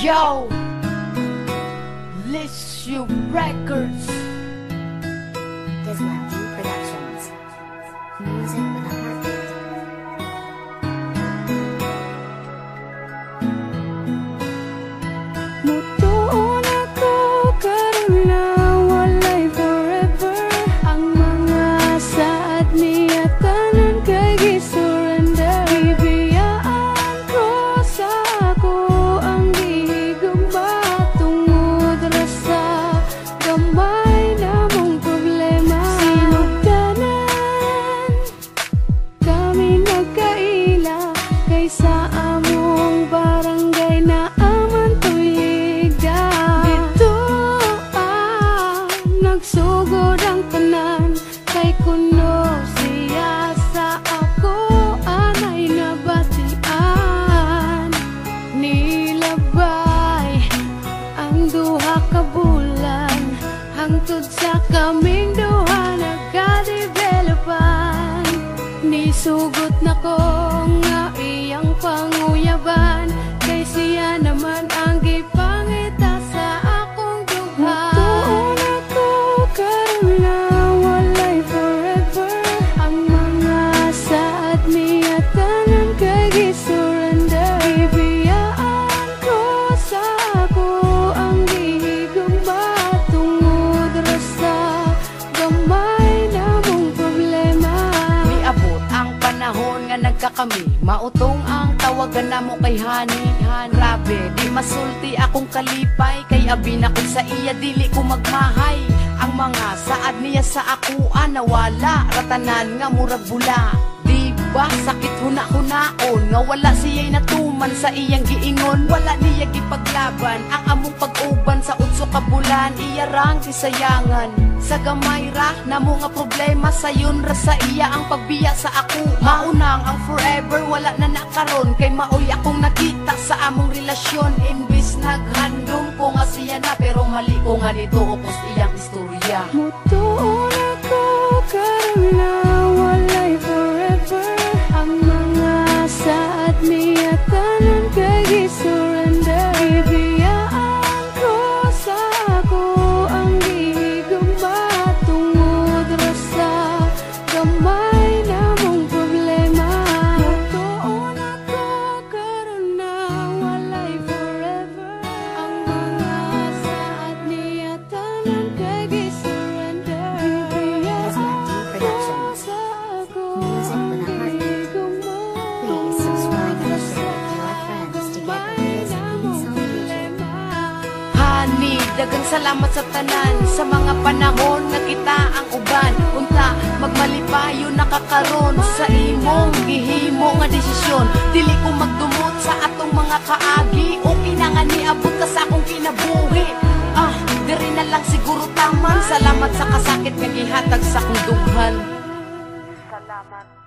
Yo, Lissue Records, Disloyalty Productions. Music with a heartbeat. Mutuon ako karon na walay forever. Ang mga saad niya tanan kay gisurrender. Bibiyaan ko sa ako ang gihigugma tungod ra sa gamay namong problema. Sinugdanan kami nagkaila kaysa among barangay na nagsugod ang tanan kay kuno siya sa ako anay nabatian. Nilabay ang duha ka bulan hangtod sa kaming duha nagka-developan. Nisugot na ko nga iyang panguyaban kay siya naman ang gipangita sa akong duha. Kami mautong ang tawagan namo kay Hani. Grabe, di masulti akong kalipay kay abin ako sa iya dili ko magmahay. Ang mga saad niya sa akuan nawala ratanan nga murag bula. Di ba sakit huna-hunaon nga wala siya'y natuman sa iyang giingon. Wala niya gipaglaban ang among pag-uban sa utso ka bulan. Iya rang gisayangan sa gamay ra namo nga problema sayon ra sa iya ang pagbiya sa ako. Maunang ang forever wala na nakaron kay maoy akong nakita sa among relasyon. Imbis naghandom ko nga siya na pero mali ko nga dito upos iyang istorya. Mutuon ako karon na walay forever. Ang mga saad niya tanan kay gisurrender. Bibiyaan ko sa ako ang gihigugma tungod ra sa gamay namong problema. Mutuon ako karon na walay forever. Ang mga saad niya tanan kay gisurrender. Bibiyaan ko sa ako ang gihigugma. Please subscribe and share with your friends to get the latest beats on YouTube. Hani, dagang salamat sa tanan sa mga panahon nga kita ang uban. Unta magmalipayo nakakaron sa imong gihimo nga desisyon. Dili ko magdumot sa atong mga kaagi o kinanga niabot ka sa akong kinabuhi. Diri na lang siguro taman. Salamat sa kasakit nga gihatag sa akong dughan. Salamat.